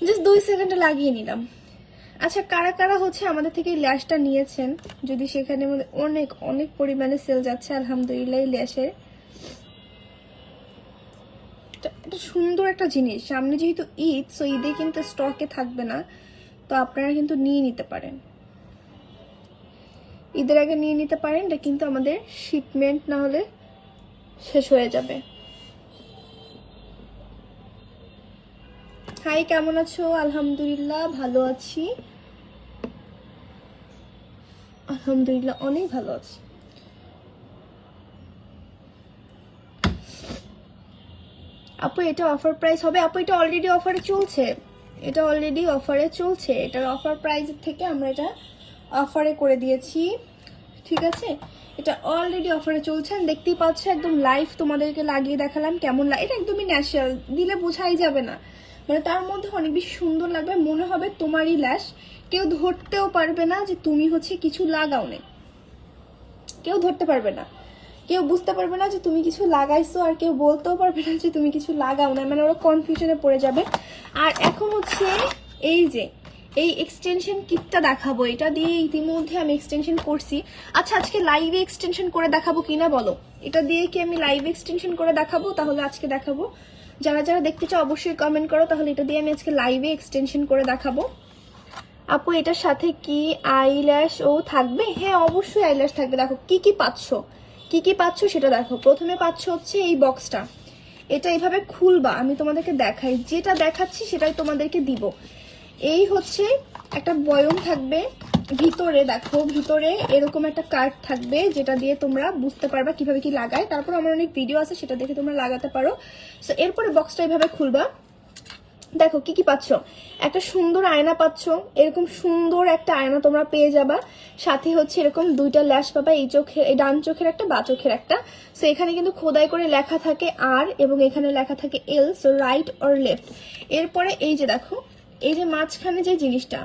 Just 2 সেকেন্ডে লাগিয়ে নিলাম। আচ্ছা, কারা কারা হচ্ছে আমাদের থেকে ল্যাশটা নিয়েছেন, যদি সেখানে অনেক অনেক পরিমাণে সেল যাচ্ছে আলহামদুলিল্লাহ এই ল্যাশের। এটা সুন্দর একটা জিনিস, সামনে যেহেতু ঈদ, সো ঈদে কিন্তু স্টকে থাকবে না, তো আপনারা কিন্তু নিয়ে নিতে পারেন, ঈদের আগে নিয়ে নিতে পারেন। এটা কিন্তু আমাদের শিপমেন্ট না হলে শেষ হয়ে যাবে। হাই, কেমন আছো? আলহামদুলিল্লাহ ভালো আছি, আলহামদুলিল্লাহ অনেক ভালো আছি। আপু এটা অফার প্রাইস হবে? আপু এটা অলরেডি অফারে চলছে, এটা অলরেডি অফারে চলছে। এটার অফার প্রাইস থেকে আমরা এটা অফারে করে দিয়েছি, ঠিক আছে? এটা অলরেডি অফারে চলছে, দেখতেই পাচ্ছ একদম লাইভ তোমাদেরকে লাগিয়ে দেখালাম কেমন লাগে। এটা একদমই ন্যাচারাল, দিলে বোঝাই যাবে না, মানে তার মধ্যে অনেক বেশি সুন্দর লাগবে, মনে হবে তোমারই ল্যাশ। কেউ ধরতেও পারবে না যে তুমি হচ্ছে কিছু লাগাও নে, কেউ ধরতে পারবে না, কেউ বুঝতে পারবে না যে তুমি কিছু লাগাইছো, আর কেউ বলতেও পারবে না যে তুমি কিছু লাগাও না, মানে ওরা কনফিউশনে পড়ে যাবে। আর এখন হচ্ছে এই যে এই এক্সটেনশন কিটটা দেখাবো, এটা দিয়ে ইতিমধ্যে আমি এক্সটেনশন করছি। আচ্ছা, আজকে লাইভে এক্সটেনশন করে দেখাবো কিনা বলো? এটা দিয়ে কি আমি লাইভ এক্সটেনশন করে দেখাবো? তাহলে আজকে দেখাবো, যারা যারা দেখতে চাও অবশ্যই কমেন্ট করো, তাহলে এটা দিয়ে আমি আজকে লাইভে এক্সটেনশন করে দেখাবো। আপু এটার সাথে কি আইল্যাশ ও থাকবে? হ্যাঁ অবশ্যই আইল্যাশ থাকবে। দেখো কি কি পাচ্ছ, কি কি পাচ্ছ সেটা দেখো। প্রথমে পাচ্ছ হচ্ছে এই বক্সটা, এটা এইভাবে খুলবা, আমি তোমাদেরকে দেখাই, যেটা দেখাচ্ছি সেটাই তোমাদেরকে দিব। এই হচ্ছে একটা বয়ম থাকবে, ভিতরে দেখো ভিতরে এরকম একটা কার্ড থাকবে, যেটা দিয়ে তোমরা বুঝতে পারবা কিভাবে কি লাগায়। তারপর আমার অনেক ভিডিও আছে, সেটা দেখে তোমরা লাগাতে পারো। সো এরপরে বক্সটা এইভাবে খুলবা, দেখো কি কি পাচ্ছ। একটা সুন্দর আয়না পাচ্ছ, এরকম সুন্দর একটা আয়না তোমরা পেয়ে যাবা। সাথে হচ্ছে এরকম দুইটা ল্যাশ পাবা, এই চোখে, এই ডান চোখের একটা, বা চোখের একটা। সো এখানে কিন্তু খোদাই করে লেখা থাকে আর, এবং এখানে লেখা থাকে এল, সো রাইট অর লেফট। এরপরে এই যে দেখো, এই যে মাঝখানে যে জিনিসটা,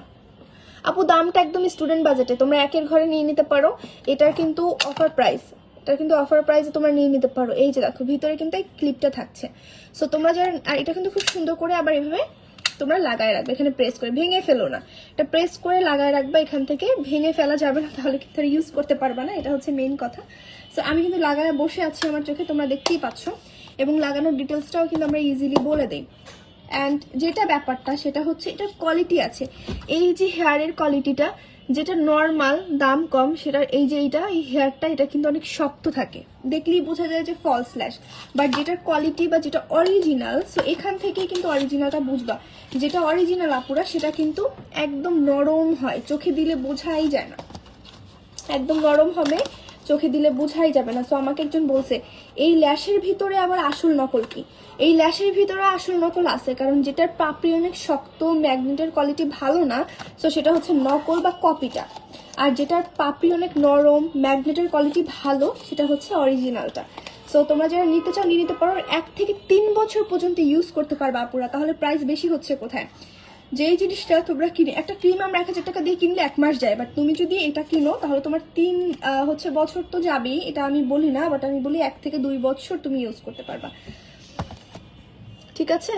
আপু দামটা একদম স্টুডেন্ট বাজেটে, তোমরা একের ঘরে নিয়ে নিতে পারো। এটার কিন্তু অফার প্রাইস, এটা কিন্তু অফার প্রাইসে তোমরা নিয়ে নিতে পারো। এই যে দেখো ভিতরে কিন্তু এই ক্লিপটা থাকছে। সো তোমরা যারা, আর এটা কিন্তু খুব সুন্দর করে আবার এভাবে তোমরা লাগায় রাখবে, এখানে প্রেস করে, ভেঙে ফেলো না, এটা প্রেস করে লাগায় রাখবে। এখান থেকে ভেঙে ফেলা যাবে না, তাহলে কিন্তু ইউজ করতে পারবে না, এটা হচ্ছে মেইন কথা। সো আমি কিন্তু লাগায় বসে আছি আমার চোখে, তোমরা দেখতেই পাচ্ছ, এবং লাগানোর ডিটেলসটাও কিন্তু আমরা ইজিলি বলে দিই। অ্যান্ড যেটা ব্যাপারটা সেটা হচ্ছে এটার কোয়ালিটি আছে, এই যে হেয়ারের কোয়ালিটিটা, যেটা নর্মাল দাম কম, সেটার এই যে এই হেয়ারটা, এটা কিন্তু অনেক শক্ত থাকে, দেখলেই বোঝা যায় যে ফলস ল্যাশ। বাট যেটার কোয়ালিটি বা যেটা অরিজিনাল, সো এখান থেকেই কিন্তু অরিজিনালটা বুঝবা। যেটা অরিজিনাল আপুরা, সেটা কিন্তু একদম নরম হয়, চোখে দিলে বোঝাই যায় না, একদম নরম হবে, চোখে দিলে বোঝাই যাবে না। সো আমাকে একজন বলছে এই ল্যাশের ভিতরে আবার আসল নকল কি? এই ল্যাশের ভিতরে আসল নকল আছে, কারণ যেটার পাপড়ি অনেক শক্ত, ম্যাগনেটের কোয়ালিটি ভালো না, সো সেটা হচ্ছে নকল বা কপিটা। আর যেটার পাপড়ি অনেক নরম, ম্যাগনেটের কোয়ালিটি ভালো, সেটা হচ্ছে অরিজিনালটা। সো তোমরা যারা নিতে চাও নিয়ে নিতে পারো, 1 থেকে 3 বছর পর্যন্ত ইউজ করতে পারবা আপুরা। তাহলে প্রাইস বেশি হচ্ছে কোথায়? যেই জিনিসটা তোমরা কিনে, একটা ক্রিম আমরা 1000 টাকা দিয়ে কিনলে 1 মাস যায়, বাট তুমি যদি এটা কিনো তাহলে তোমার 3 বছর তো যাবেই, এটা আমি বলি না, বাট আমি বলি 1 থেকে 2 বছর তুমি ইউজ করতে পারবা, ঠিক আছে?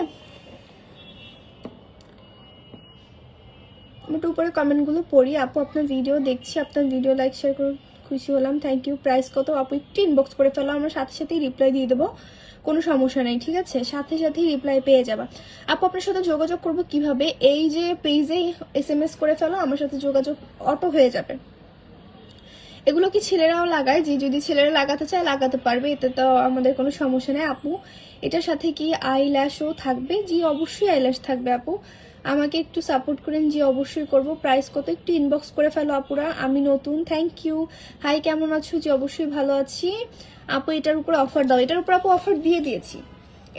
আমি একটু উপরে কমেন্টগুলো পড়ি। আপু আপনার ভিডিও দেখছি, আপনার ভিডিও লাইক শেয়ার করে খুশি হলাম, থ্যাংক ইউ। প্রাইস কত? আপু একটু ইনবক্স করে ফেলো, আমরা সাথে সাথেই রিপ্লাই দিয়ে দেবো, কোনো সমস্যা নেই, ঠিক আছে? সাথে সাথেই রিপ্লাই পেয়ে যাবা। আপু আপনার সাথে যোগাযোগ করবো কিভাবে? এই যে পেজে SMS করে ফেলো, আমার সাথে যোগাযোগ অটো হয়ে যাবে। এগুলো কি ছেলেরাও লাগায়? যে যদি ছেলেরা লাগাতে চায় লাগাতে পারবে, এতে তো আমাদের কোনো সমস্যা নেই। আপু এটার সাথে কি আইল্যাশও থাকবে? জি অবশ্যই আইল্যাশ থাকবে আপু, আমাকে একটু সাপোর্ট করেন। জি অবশ্যই করব। প্রাইস কত? একটু ইনবক্স করে ফেলো আপুরা, আমি নতুন। Thank you. হাই কেমন আছো? জি অবশ্যই ভালো আছি আপু। এটার উপরে অফার দাও। এটার উপর আপু অফার দিয়ে দিয়েছি,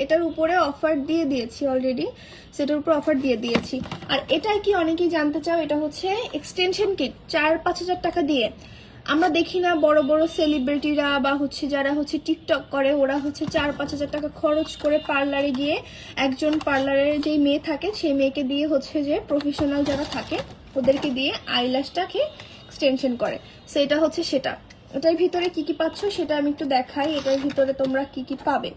এটার উপরে অফার দিয়ে দিয়েছি অলরেডি, সেটার উপর অফার দিয়ে দিয়েছি। আর এটাই কি অনেকেই জানতে চাও, এটা হচ্ছে এক্সটেনশন কিট 4-5 হাজার টাকা দিয়ে। আমরা দেখি না বড় বড় সেলিব্রিটিরা বা হচ্ছে যারা হচ্ছে টিকটক করে, ওরা হচ্ছে 4-5 হাজার টাকা খরচ করে পার্লারে গিয়ে, একজন পার্লারের যেই মেয়ে থাকে সেই মেয়েকে দিয়ে হচ্ছে যে প্রফেশনাল যারা থাকে ওদেরকে দিয়ে আইল্যাশটাকে এক্সটেনশন করে। সো এটা হচ্ছে সেটা। এটার ভিতরে কি কি পাচ্ছ সেটা আমি একটু দেখাই। এটার ভিতরে তোমরা কি কি পাবে।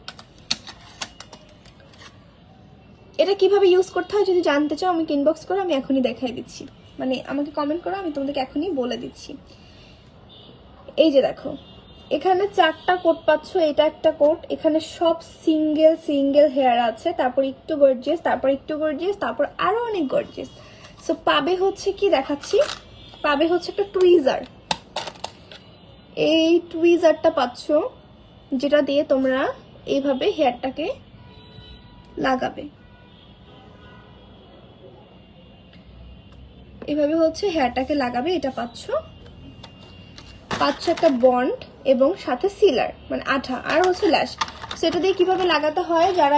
এটা কিভাবে ইউজ করতে হয় যদি জানতে চাও আমাকে ইনবক্স করো, আমি এখনই দেখাই দিচ্ছি, মানে আমাকে কমেন্ট করো, আমি তোমাদেরকে এখনই বলে দিচ্ছি। এই যে দেখো এখানে 4টা কোট পাচ্ছ, এটা একটা কোট, এখানে সব সিঙ্গেল সিঙ্গেল হেয়ার আছে, তারপর একটু গর্জিয়াস, তারপর একটু গর্জিয়াস, তারপর আরো অনেক গর্জিয়াস। সো পাবে হচ্ছে কি দেখাচ্ছি, পাবে হচ্ছে একটা টুইজার। এই টুইজারটা পাচ্ছ, যেটা দিয়ে তোমরা এইভাবে হেয়ারটাকে লাগাবে, এইভাবে হচ্ছে হেয়ারটাকে লাগাবে। এটা পাচ্ছ একটা বন্ড এবং সাথে সিলার মানে আঠা, আর হচ্ছে ল্যাশ। সেটা দিয়ে কিভাবে লাগাতে হয়, যারা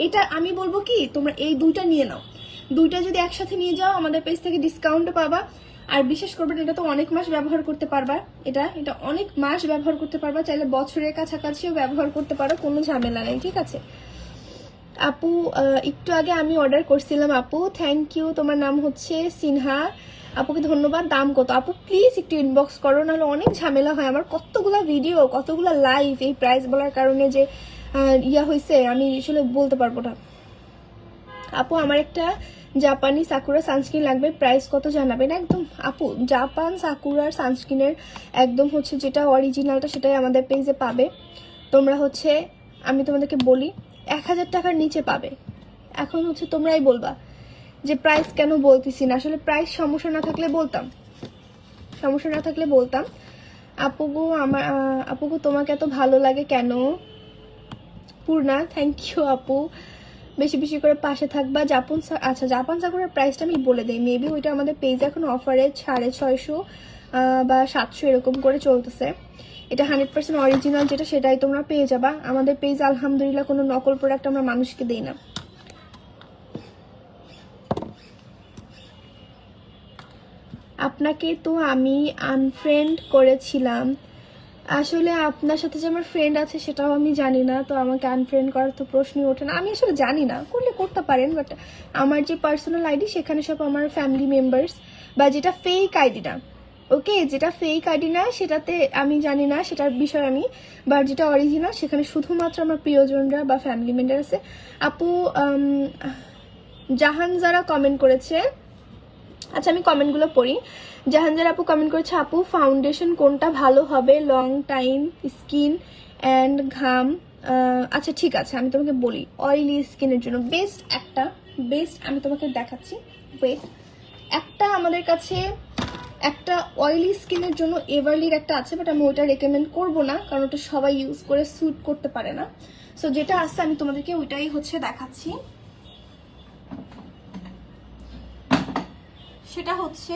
এটা আমি বলবো কি তোমরা এই দুইটা নিয়ে নাও, দুইটা যদি একসাথে নিয়ে যাও আমাদের পেজ থেকে ডিসকাউন্ট পাবা। আর বিশেষ করবেন এটা তো অনেক মাস ব্যবহার করতে পারবা, এটা অনেক মাস ব্যবহার করতে পারবা, চাইলে বছরের কাছাকাছিও ব্যবহার করতে পারো, কোনো ঝামেলা নেই, ঠিক আছে। আপু একটু আগে আমি অর্ডার করছিলাম আপু, থ্যাংক ইউ। তোমার নাম হচ্ছে সিনহা, আপুকে ধন্যবাদ। দাম কত আপু? প্লিজ একটু ইনবক্স করো, নাহলে অনেক ঝামেলা হয়। আমার কতগুলা ভিডিও, কতগুলা লাইভ, এই প্রাইস বলার কারণে যে ইয়া হয়েছে আমি আসলে বলতে পারবো না। আপু আমার একটা জাপানি সাকুরা সানস্ক্রিন লাগবে, প্রাইস কত জানাবেন? একদম আপু জাপান সাকুরার সানস্ক্রিনের একদম হচ্ছে যেটা অরিজিনালটা সেটাই আমাদের পেজে পাবে। তোমরা হচ্ছে আমি তোমাদেরকে বলি 1000 টাকার নিচে পাবে। এখন হচ্ছে তোমরাই বলবা যে প্রাইস কেন বলতেছি না, আসলে প্রাইস সমস্যা না থাকলে বলতাম, সমস্যা না থাকলে বলতাম। আপুগো আমার আপুগো তোমাকে এত ভালো লাগে কেন? পূর্ণা থ্যাংক ইউ আপু, বেশি বেশি করে পাশে থাকবা। আচ্ছা জাপান সাকুরার প্রাইসটা আমি বলে দিই, মেবি ওইটা আমাদের পেজে এখন অফারে 650 বা 700 এরকম করে চলতেছে। এটা 100% অরিজিনাল যেটা সেটাই তোমরা পেয়ে যাবা আমাদের পেজে। আলহামদুলিল্লাহ কোনো নকল প্রোডাক্ট আমরা মানুষকে দিই না। আপনাকে তো আমি আনফ্রেন্ড করেছিলাম, আসলে আপনার সাথে যে আমার ফ্রেন্ড আছে সেটাও আমি জানি না, তো আমাকে আনফ্রেন্ড করার তো প্রশ্নই ওঠে না। আমি আসলে জানি না, করলে করতে পারেন, বাট আমার যে পার্সোনাল আইডি সেখানে সব আমার ফ্যামিলি মেম্বার্স, বা যেটা ফেক আইডি না, ওকে যেটা ফেক আইডি না সেটাতে আমি জানি না সেটার বিষয় আমি, বাট যেটা অরিজিনাল সেখানে শুধুমাত্র আমার প্রিয়জনরা বা ফ্যামিলি মেম্বার আছে। আপু জাহান যারা কমেন্ট করেছে, আচ্ছা আমি কমেন্টগুলো পড়ি। জাহানজার আপু কমেন্ট করেছে, আপু ফাউন্ডেশন কোনটা ভালো হবে লং টাইম স্কিন অ্যান্ড ঘাম? আচ্ছা ঠিক আছে আমি তোমাকে বলি, অয়েলি স্কিনের জন্য বেস্ট আমি তোমাকে দেখাচ্ছি, ওয়েট। একটা আমাদের কাছে একটা অয়েলি স্কিনের জন্য এভারলির একটা আছে, বাট আমি ওইটা রেকমেন্ড করবো না, কারণ ওটা সবাই ইউজ করে স্যুট করতে পারে না। সো যেটা আছে আমি তোমাদেরকে ওইটাই হচ্ছে দেখাচ্ছি, সেটা হচ্ছে